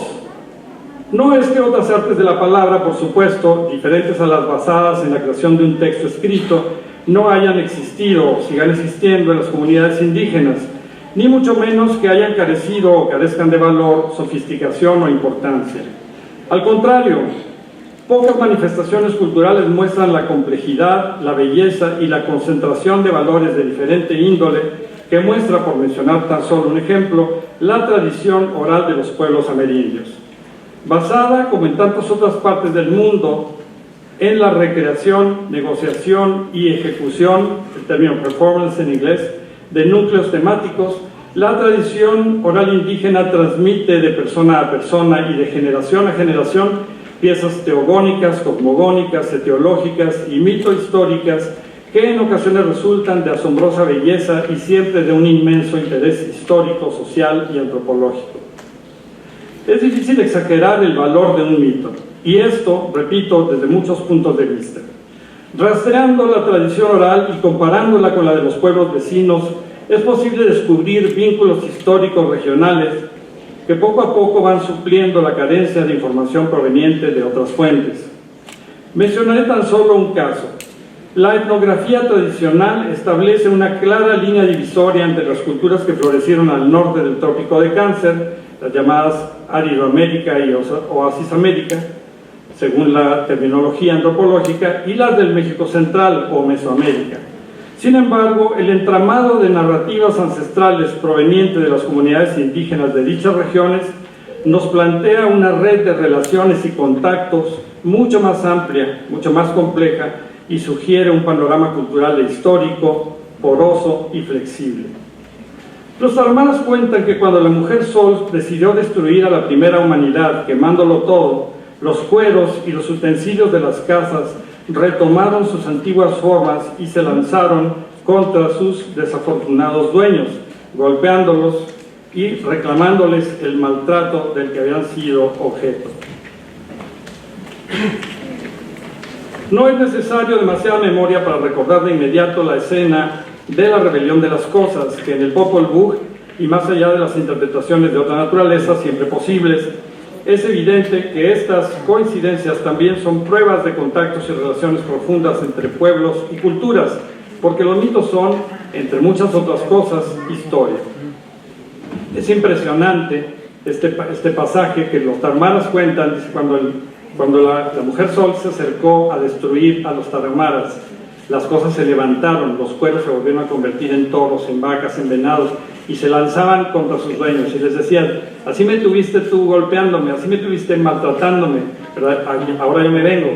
No es que otras artes de la palabra, por supuesto, diferentes a las basadas en la creación de un texto escrito, no hayan existido o sigan existiendo en las comunidades indígenas, ni mucho menos que hayan carecido o carezcan de valor, sofisticación o importancia. Al contrario, pocas manifestaciones culturales muestran la complejidad, la belleza y la concentración de valores de diferente índole que muestra, por mencionar tan solo un ejemplo, la tradición oral de los pueblos amerindios. Basada, como en tantas otras partes del mundo, en la recreación, negociación y ejecución, el término performance en inglés, de núcleos temáticos, la tradición oral indígena transmite de persona a persona y de generación a generación piezas teogónicas, cosmogónicas, etiológicas y mito-históricas que en ocasiones resultan de asombrosa belleza y siempre de un inmenso interés histórico, social y antropológico. Es difícil exagerar el valor de un mito, y esto, repito, desde muchos puntos de vista. Rastreando la tradición oral y comparándola con la de los pueblos vecinos, es posible descubrir vínculos históricos regionales que poco a poco van supliendo la carencia de información proveniente de otras fuentes. Mencionaré tan solo un caso. La etnografía tradicional establece una clara línea divisoria entre las culturas que florecieron al norte del Trópico de Cáncer, las llamadas Aridoamérica y Oasisamérica, según la terminología antropológica, y las del México Central o Mesoamérica. Sin embargo, el entramado de narrativas ancestrales proveniente de las comunidades indígenas de dichas regiones nos plantea una red de relaciones y contactos mucho más amplia, mucho más compleja, y sugiere un panorama cultural e histórico, poroso y flexible. Los tarahumaras cuentan que cuando la mujer Sol decidió destruir a la primera humanidad, quemándolo todo, los cueros y los utensilios de las casas retomaron sus antiguas formas y se lanzaron contra sus desafortunados dueños, golpeándolos y reclamándoles el maltrato del que habían sido objeto. No es necesario demasiada memoria para recordar de inmediato la escena de la rebelión de las cosas, que en el Popol Vuh, y más allá de las interpretaciones de otra naturaleza, siempre posibles, es evidente que estas coincidencias también son pruebas de contactos y relaciones profundas entre pueblos y culturas, porque los mitos son, entre muchas otras cosas, historia. Es impresionante este pasaje que los tarahumaras cuentan, dice, cuando la mujer Sol se acercó a destruir a los tarahumaras, las cosas se levantaron, los cueros se volvieron a convertir en toros, en vacas, en venados, y se lanzaban contra sus dueños y les decían: así me tuviste tú golpeándome, así me tuviste maltratándome, ¿verdad? Ahora yo me vengo.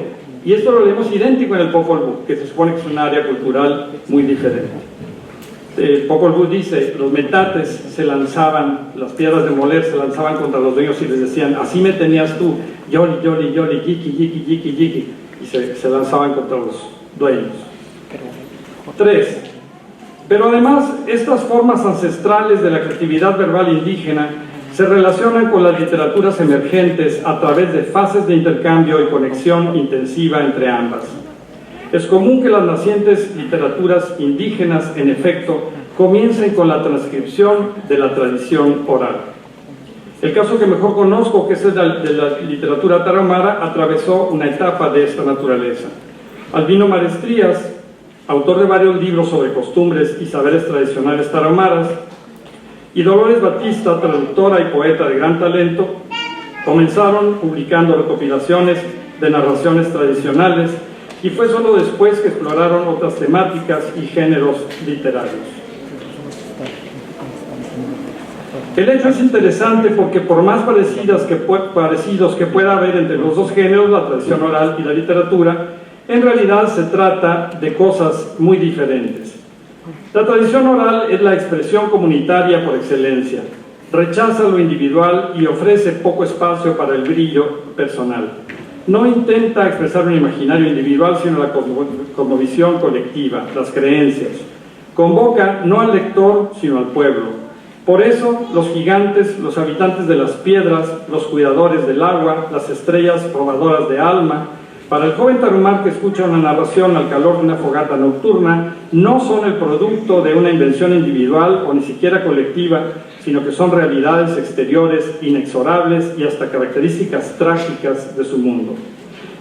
Y esto lo leemos idéntico en el Popol Vuh, que se supone que es un área cultural muy diferente. El Popol Vuh dice: los metates se lanzaban, las piedras de moler se lanzaban contra los dueños y les decían: así me tenías tú, yoli, yoli, yoli, yiki, yiki, yiki, yiki, y se lanzaban contra los dueños. 3. Pero además, estas formas ancestrales de la creatividad verbal indígena se relacionan con las literaturas emergentes a través de fases de intercambio y conexión intensiva entre ambas. Es común que las nacientes literaturas indígenas, en efecto, comiencen con la transcripción de la tradición oral. El caso que mejor conozco, que es el de la literatura tarahumara, atravesó una etapa de esta naturaleza. Albino Maestrías, autor de varios libros sobre costumbres y saberes tradicionales tarahumaras, y Dolores Batista, traductora y poeta de gran talento, comenzaron publicando recopilaciones de narraciones tradicionales, y fue solo después que exploraron otras temáticas y géneros literarios. El hecho es interesante porque por más parecidos que pueda haber entre los dos géneros, la tradición oral y la literatura, en realidad se trata de cosas muy diferentes. La tradición oral es la expresión comunitaria por excelencia. Rechaza lo individual y ofrece poco espacio para el brillo personal. No intenta expresar un imaginario individual, sino la cosmovisión colectiva, las creencias. Convoca no al lector, sino al pueblo. Por eso, los gigantes, los habitantes de las piedras, los cuidadores del agua, las estrellas probadoras de alma, para el joven tarahumar que escucha una narración al calor de una fogata nocturna, no son el producto de una invención individual o ni siquiera colectiva, sino que son realidades exteriores inexorables y hasta características trágicas de su mundo.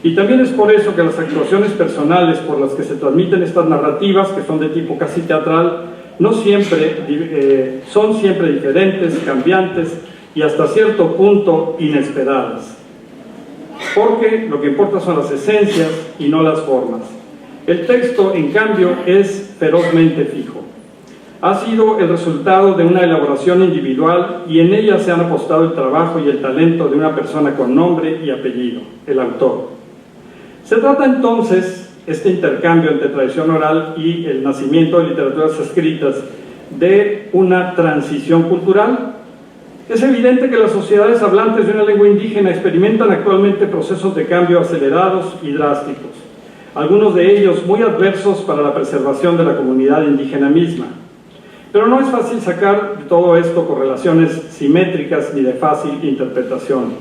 Y también es por eso que las actuaciones personales por las que se transmiten estas narrativas, que son de tipo casi teatral, son siempre diferentes, cambiantes y hasta cierto punto inesperadas. Porque lo que importa son las esencias y no las formas. El texto, en cambio, es ferozmente fijo. Ha sido el resultado de una elaboración individual y en ella se han apostado el trabajo y el talento de una persona con nombre y apellido, el autor. Se trata entonces, este intercambio entre tradición oral y el nacimiento de literaturas escritas, de una transición cultural. Es evidente que las sociedades hablantes de una lengua indígena experimentan actualmente procesos de cambio acelerados y drásticos, algunos de ellos muy adversos para la preservación de la comunidad indígena misma. Pero no es fácil sacar de todo esto correlaciones simétricas ni de fácil interpretación.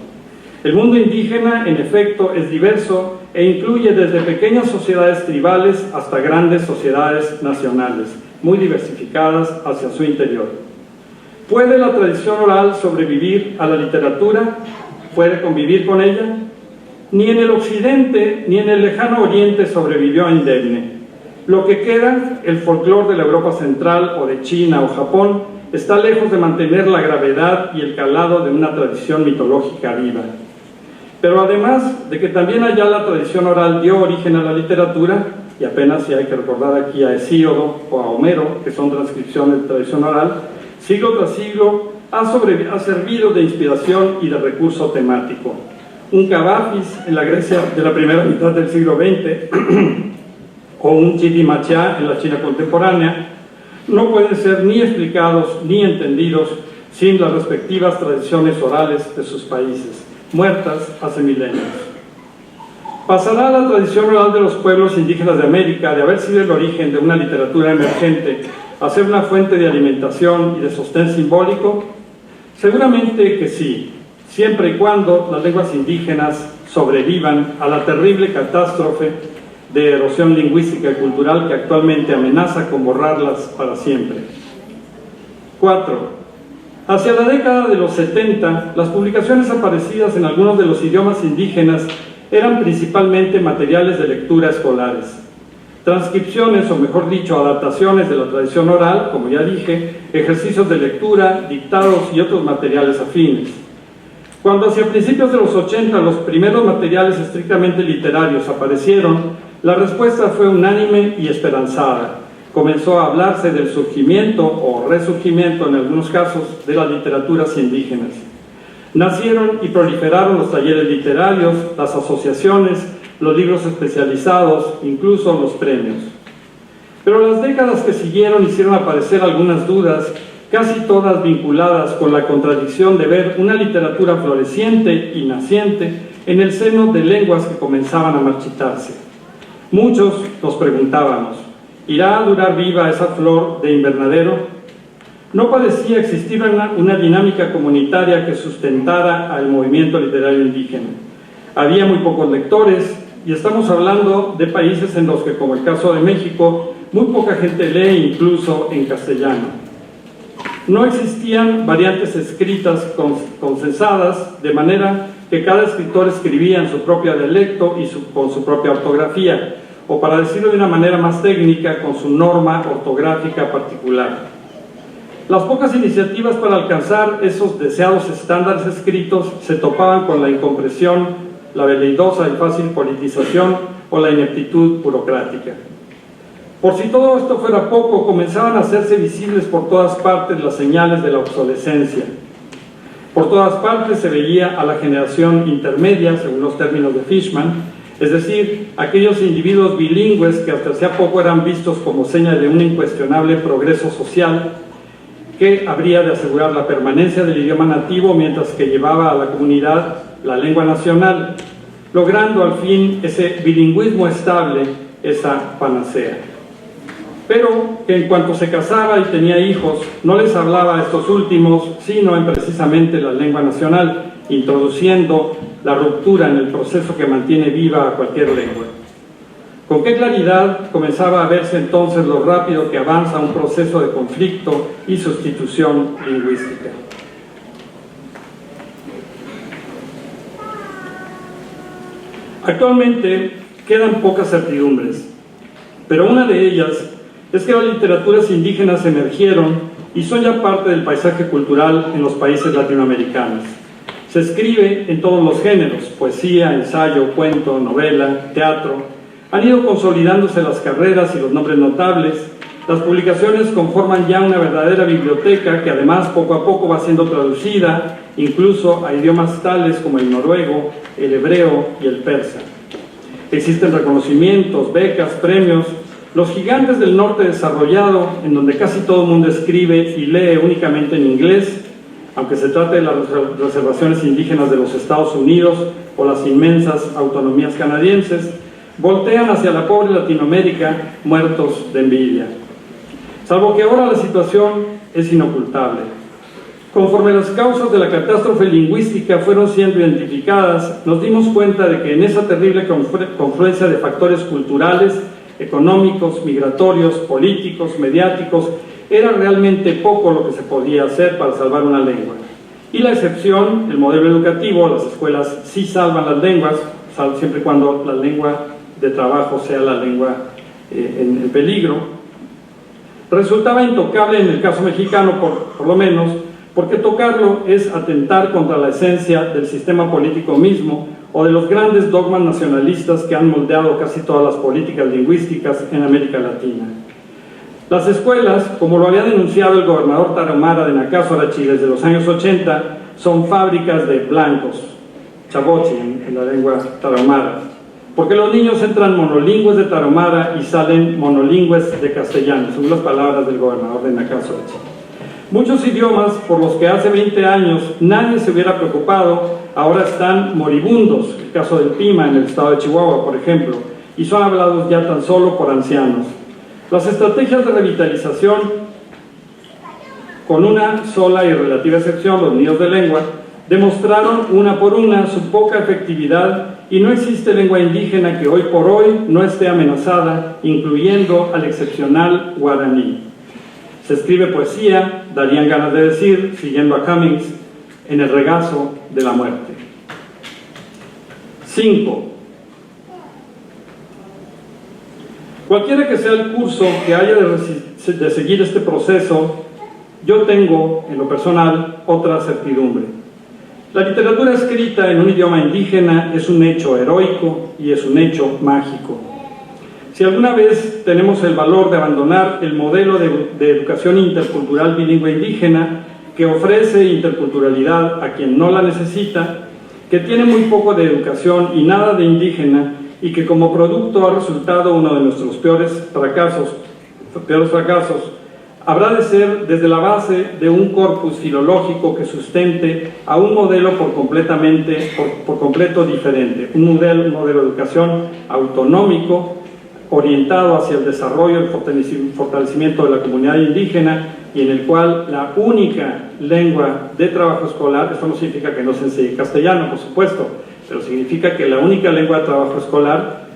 El mundo indígena, en efecto, es diverso e incluye desde pequeñas sociedades tribales hasta grandes sociedades nacionales, muy diversificadas hacia su interior. ¿Puede la tradición oral sobrevivir a la literatura? ¿Puede convivir con ella? Ni en el occidente ni en el lejano oriente sobrevivió indemne. Lo que queda, el folclore de la Europa central o de China o Japón, está lejos de mantener la gravedad y el calado de una tradición mitológica viva. Pero además de que también allá la tradición oral dio origen a la literatura, y apenas si hay que recordar aquí a Hesíodo o a Homero, que son transcripciones de tradición oral, siglo tras siglo ha servido de inspiración y de recurso temático. Un Cavafis en la Grecia de la primera mitad del siglo XX o un Chitimachá en la China contemporánea no pueden ser ni explicados ni entendidos sin las respectivas tradiciones orales de sus países, muertas hace milenios. ¿Pasará la tradición oral de los pueblos indígenas de América de haber sido el origen de una literatura emergente a ser una fuente de alimentación y de sostén simbólico? Seguramente que sí, siempre y cuando las lenguas indígenas sobrevivan a la terrible catástrofe de erosión lingüística y cultural que actualmente amenaza con borrarlas para siempre. 4. Hacia la década de los 70, las publicaciones aparecidas en algunos de los idiomas indígenas eran principalmente materiales de lectura escolares. Transcripciones, o mejor dicho, adaptaciones de la tradición oral, como ya dije, ejercicios de lectura, dictados y otros materiales afines. Cuando hacia principios de los 80 los primeros materiales estrictamente literarios aparecieron, la respuesta fue unánime y esperanzada. Comenzó a hablarse del surgimiento o resurgimiento, en algunos casos, de las literaturas indígenas. Nacieron y proliferaron los talleres literarios, las asociaciones, los libros especializados, incluso los premios. Pero las décadas que siguieron hicieron aparecer algunas dudas, casi todas vinculadas con la contradicción de ver una literatura floreciente y naciente en el seno de lenguas que comenzaban a marchitarse. Muchos nos preguntábamos, ¿irá a durar viva esa flor de invernadero? No parecía existir una dinámica comunitaria que sustentara al movimiento literario indígena. Había muy pocos lectores, y estamos hablando de países en los que, como el caso de México, muy poca gente lee incluso en castellano. No existían variantes escritas consensadas, de manera que cada escritor escribía en su propio dialecto y con su propia ortografía, o para decirlo de una manera más técnica, con su norma ortográfica particular. Las pocas iniciativas para alcanzar esos deseados estándares escritos se topaban con la incompresión, la veleidosa y fácil politización o la ineptitud burocrática. Por si todo esto fuera poco, comenzaban a hacerse visibles por todas partes las señales de la obsolescencia. Por todas partes se veía a la generación intermedia, según los términos de Fishman, es decir, aquellos individuos bilingües que hasta hacía poco eran vistos como seña de un incuestionable progreso social que habría de asegurar la permanencia del idioma nativo mientras que llevaba a la comunidad la lengua nacional, logrando al fin ese bilingüismo estable, esa panacea. Pero que en cuanto se casaba y tenía hijos, no les hablaba a estos últimos, sino en precisamente la lengua nacional, introduciendo la ruptura en el proceso que mantiene viva a cualquier lengua. Con qué claridad comenzaba a verse entonces lo rápido que avanza un proceso de conflicto y sustitución lingüística. Actualmente quedan pocas certidumbres, pero una de ellas es que las literaturas indígenas emergieron y son ya parte del paisaje cultural en los países latinoamericanos. Se escribe en todos los géneros: poesía, ensayo, cuento, novela, teatro. Han ido consolidándose las carreras y los nombres notables. Las publicaciones conforman ya una verdadera biblioteca que además poco a poco va siendo traducida incluso a idiomas tales como el noruego, el hebreo y el persa. Existen reconocimientos, becas, premios. Los gigantes del norte desarrollado, en donde casi todo el mundo escribe y lee únicamente en inglés, aunque se trate de las reservaciones indígenas de los Estados Unidos o las inmensas autonomías canadienses, voltean hacia la pobre Latinoamérica muertos de envidia. Salvo que ahora la situación es inocultable. Conforme las causas de la catástrofe lingüística fueron siendo identificadas, nos dimos cuenta de que en esa terrible confluencia de factores culturales, económicos, migratorios, políticos, mediáticos, era realmente poco lo que se podía hacer para salvar una lengua. Y la excepción, el modelo educativo, las escuelas sí salvan las lenguas, siempre y cuando la lengua de trabajo sea la lengua en peligro. Resultaba intocable en el caso mexicano, por lo menos, porque tocarlo es atentar contra la esencia del sistema político mismo o de los grandes dogmas nacionalistas que han moldeado casi todas las políticas lingüísticas en América Latina. Las escuelas, como lo había denunciado el gobernador tarahumara de Nacázarachi desde los años 80, son fábricas de blancos, chabochi en la lengua tarahumara, porque los niños entran monolingües de tarahumara y salen monolingües de castellano, según las palabras del gobernador de Nacázarachi. Muchos idiomas por los que hace 20 años nadie se hubiera preocupado, ahora están moribundos, el caso del Pima en el estado de Chihuahua, por ejemplo, y son hablados ya tan solo por ancianos. Las estrategias de revitalización, con una sola y relativa excepción, los nidos de lengua, demostraron una por una su poca efectividad y no existe lengua indígena que hoy por hoy no esté amenazada, incluyendo al excepcional guaraní. Se escribe poesía, darían ganas de decir, siguiendo a Cummings, en el regazo de la muerte. 5. Cualquiera que sea el curso que haya de seguir este proceso, yo tengo, en lo personal, otra certidumbre. La literatura escrita en un idioma indígena es un hecho heroico y es un hecho mágico. Si alguna vez tenemos el valor de abandonar el modelo de educación intercultural bilingüe indígena que ofrece interculturalidad a quien no la necesita, que tiene muy poco de educación y nada de indígena y que como producto ha resultado uno de nuestros peores fracasos, habrá de ser desde la base de un corpus filológico que sustente a un modelo por completo diferente, un modelo de educación autonómico, orientado hacia el desarrollo y fortalecimiento de la comunidad indígena y en el cual la única lengua de trabajo escolar, esto no significa que no se enseñe castellano, por supuesto, pero significa que la única lengua de trabajo escolar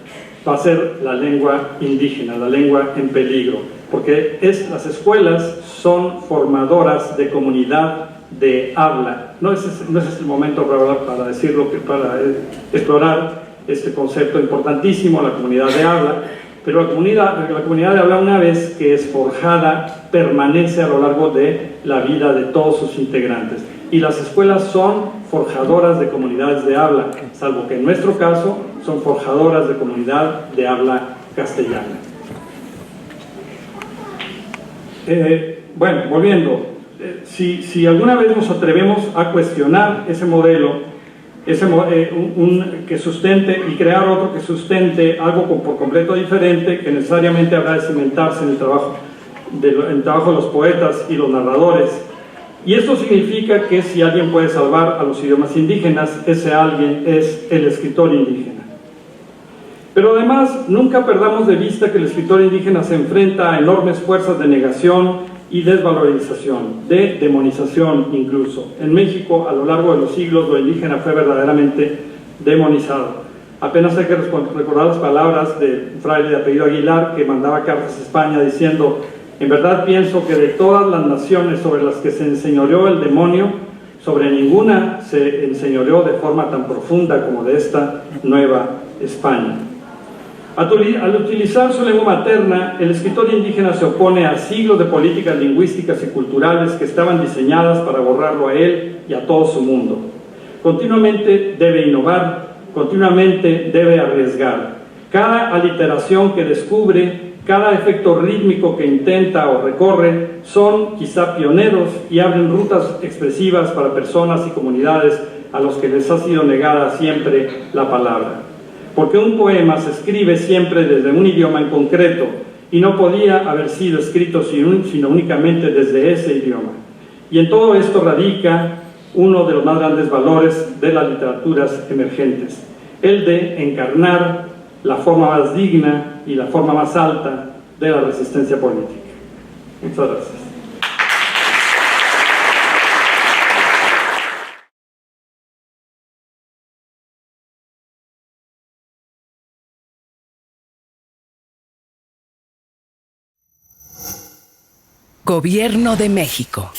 va a ser la lengua indígena, la lengua en peligro, porque las escuelas son formadoras de comunidad de habla. No es el momento para decirlo, para explorar este concepto importantísimo, la comunidad de habla, pero la comunidad de habla, una vez que es forjada, permanece a lo largo de la vida de todos sus integrantes. Y las escuelas son forjadoras de comunidades de habla, salvo que en nuestro caso son forjadoras de comunidad de habla castellana. Bueno, volviendo, si alguna vez nos atrevemos a cuestionar ese modelo, que sustente y crear otro que sustente algo por completo diferente, que necesariamente habrá de cimentarse en el trabajo de los poetas y los narradores. Y esto significa que si alguien puede salvar a los idiomas indígenas, ese alguien es el escritor indígena. Pero además, nunca perdamos de vista que el escritor indígena se enfrenta a enormes fuerzas de negación y desvalorización, de demonización incluso. En México, a lo largo de los siglos, lo indígena fue verdaderamente demonizado. Apenas hay que recordar las palabras de un fraile de apellido Aguilar que mandaba cartas a España diciendo: en verdad pienso que de todas las naciones sobre las que se enseñoreó el demonio, sobre ninguna se enseñoreó de forma tan profunda como de esta Nueva España. Al utilizar su lengua materna, el escritor indígena se opone a siglos de políticas lingüísticas y culturales que estaban diseñadas para borrarlo a él y a todo su mundo. Continuamente debe innovar, continuamente debe arriesgar. Cada aliteración que descubre, cada efecto rítmico que intenta o recorre, son quizá pioneros y abren rutas expresivas para personas y comunidades a los que les ha sido negada siempre la palabra. Porque un poema se escribe siempre desde un idioma en concreto y no podía haber sido escrito sino únicamente desde ese idioma. Y en todo esto radica uno de los más grandes valores de las literaturas emergentes, el de encarnar la forma más digna y la forma más alta de la resistencia política. Muchas gracias. Gobierno de México.